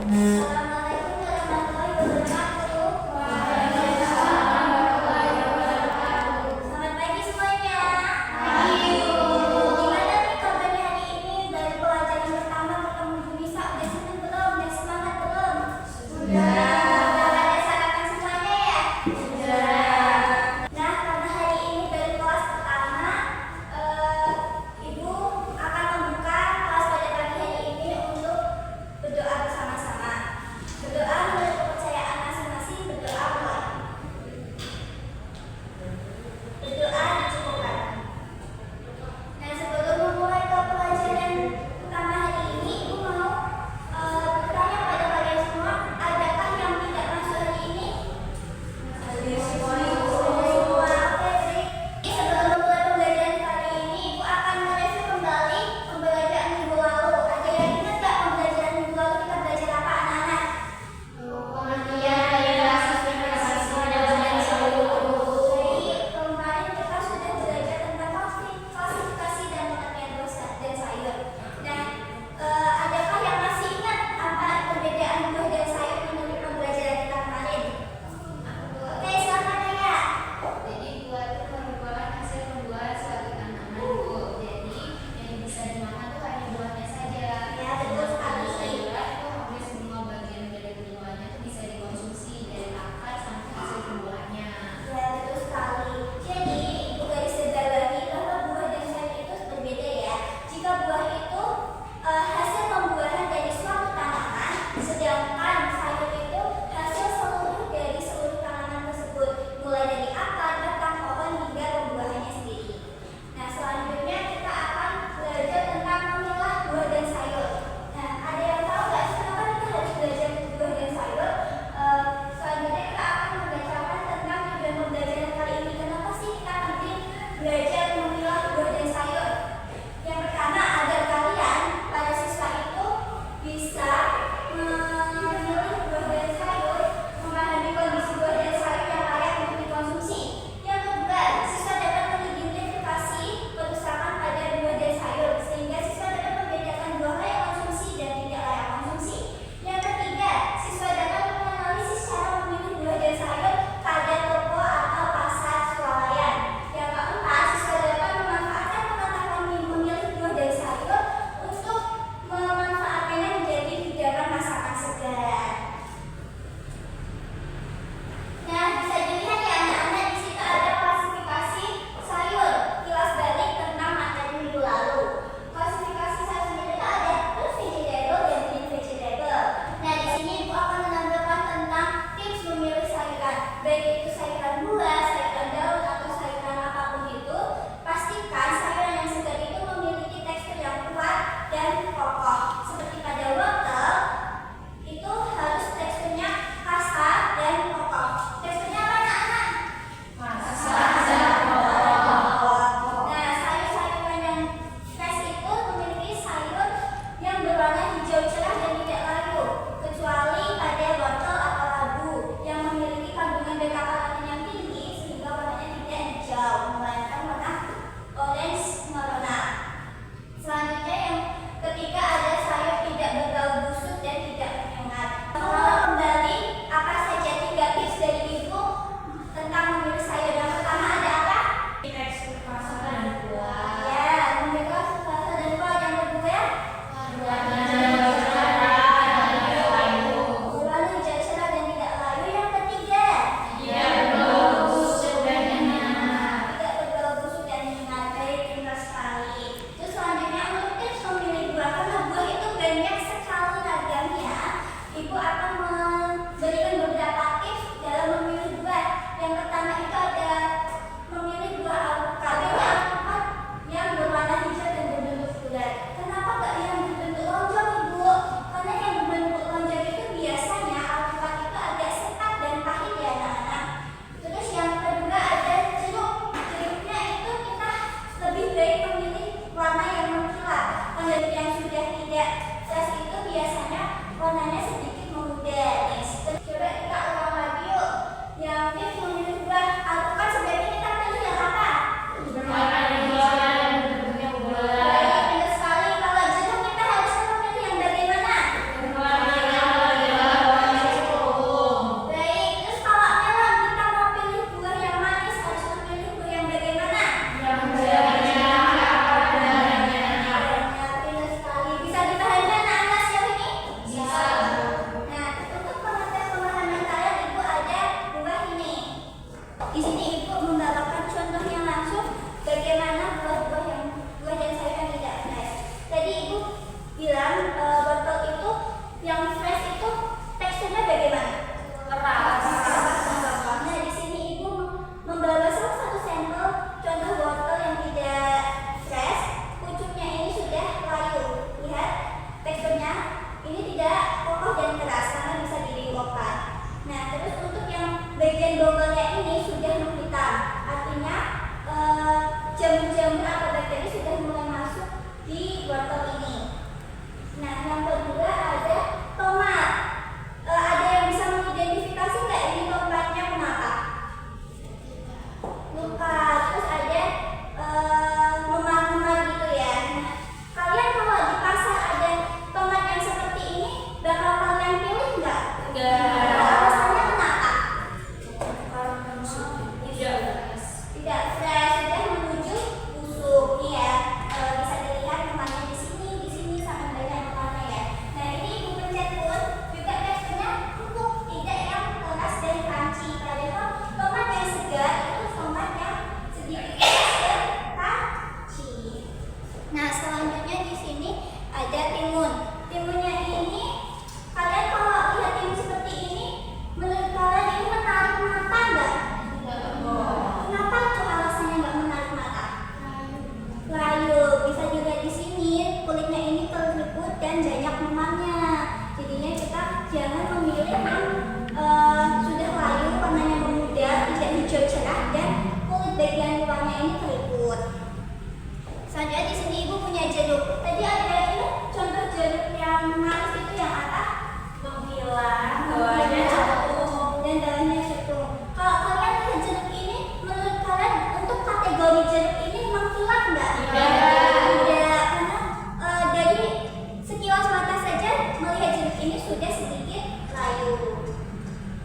Assalamualaikum warahmatullahi wabarakatuh. Selamat pagi semuanya. Gimana nih kabarnya hari ini? Dari pelajaran pertama ketemu Bu Nisa, udah seneng belum? Udah semangat belum? Sudah. Udah pada sarapan semuanya ya? Sudah. Nah, karena hari ini dari kelas pertama, Ibu akan membuka kelas pada pagi hari ini untuk berdoa bersama-sama.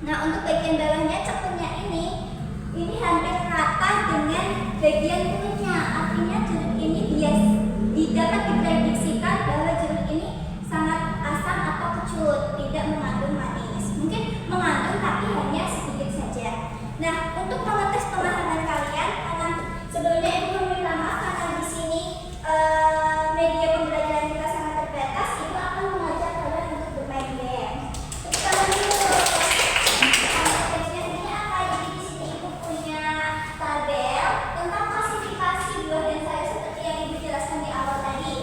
Nah, untuk bagian bawahnya cekunnya ini hampir rata dengan bagian kulitnya. Artinya jeruk ini dapat diprediksikan bahwa jeruk ini sangat asam atau kecut, tidak mengandung manis. Mungkin mengandung tapi hanya sedikit saja. Nah, untuk mengetes pemahaman kalian, karena sebelumnya Ibu meminta maaf karena di sini media pembelajaran kita sangat terbatas, Ibu akan mengajak kalian untuk bermain game. Kita kompetensinya ini apa? Jadi di sini Ibu punya tabel tentang klasifikasi buah dan sayur seperti yang Ibu jelaskan di awal tadi.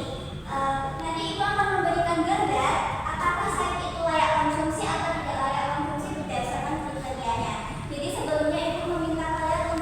Nanti Ibu akan memberikan gambar apakah sayur itu layak konsumsi atau tidak layak konsumsi berdasarkan kriterianya. Jadi sebelumnya Ibu meminta kalian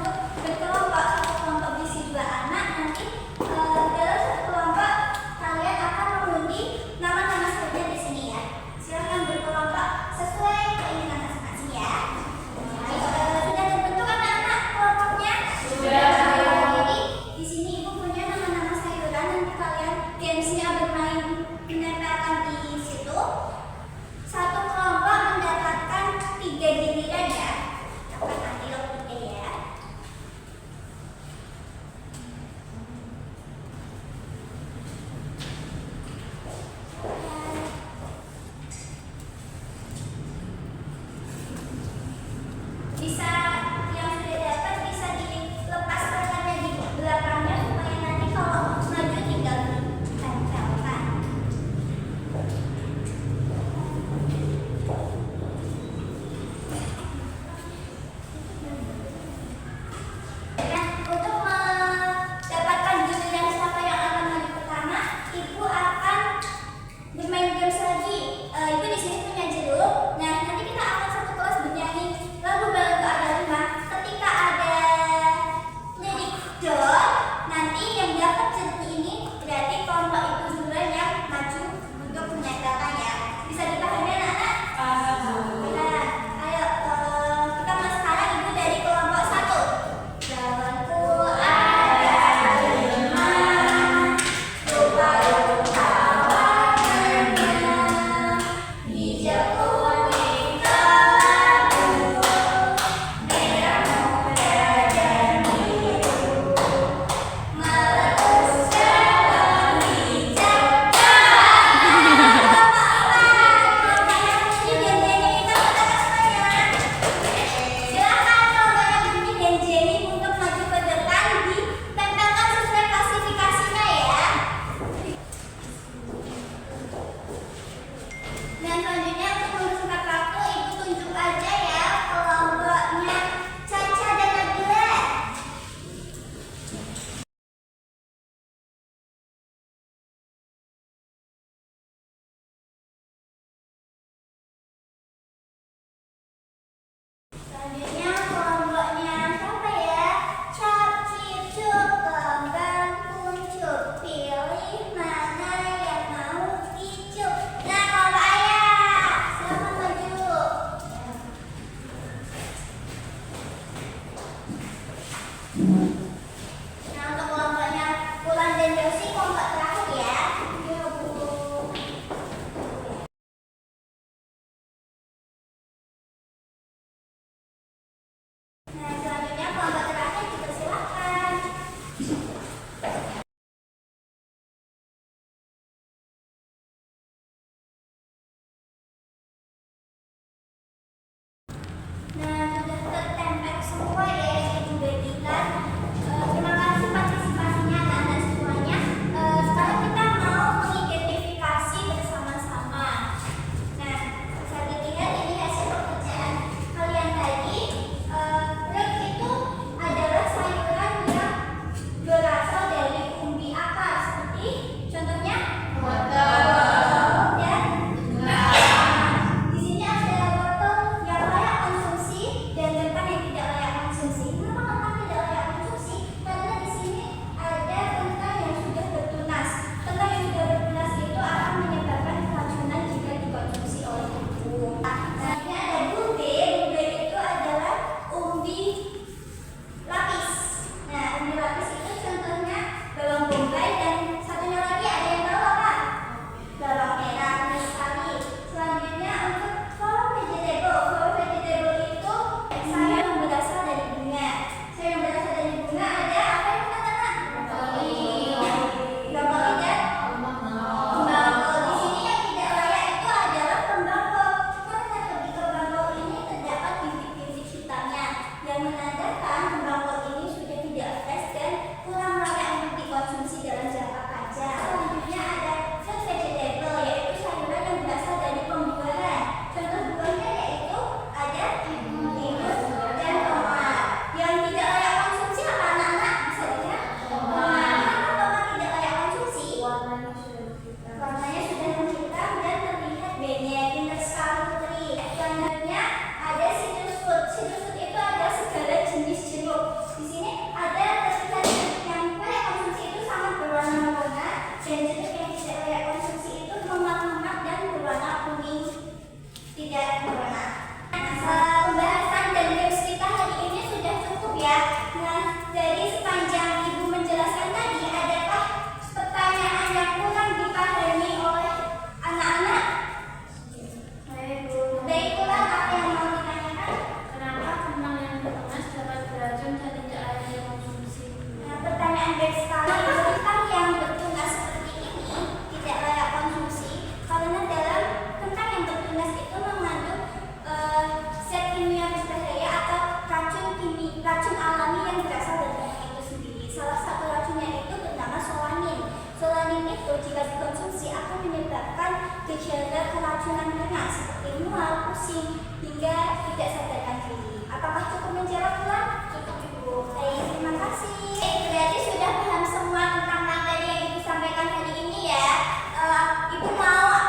keracunan ringan seperti mual, pusing, hingga tidak sadarkan diri. Apakah cukup menjawab, Tuan? Cukup, Ibu. Baik, terima kasih. Berarti sudah paham semua tentang materi yang Ibu sampaikan hari ini ya. Ibu mau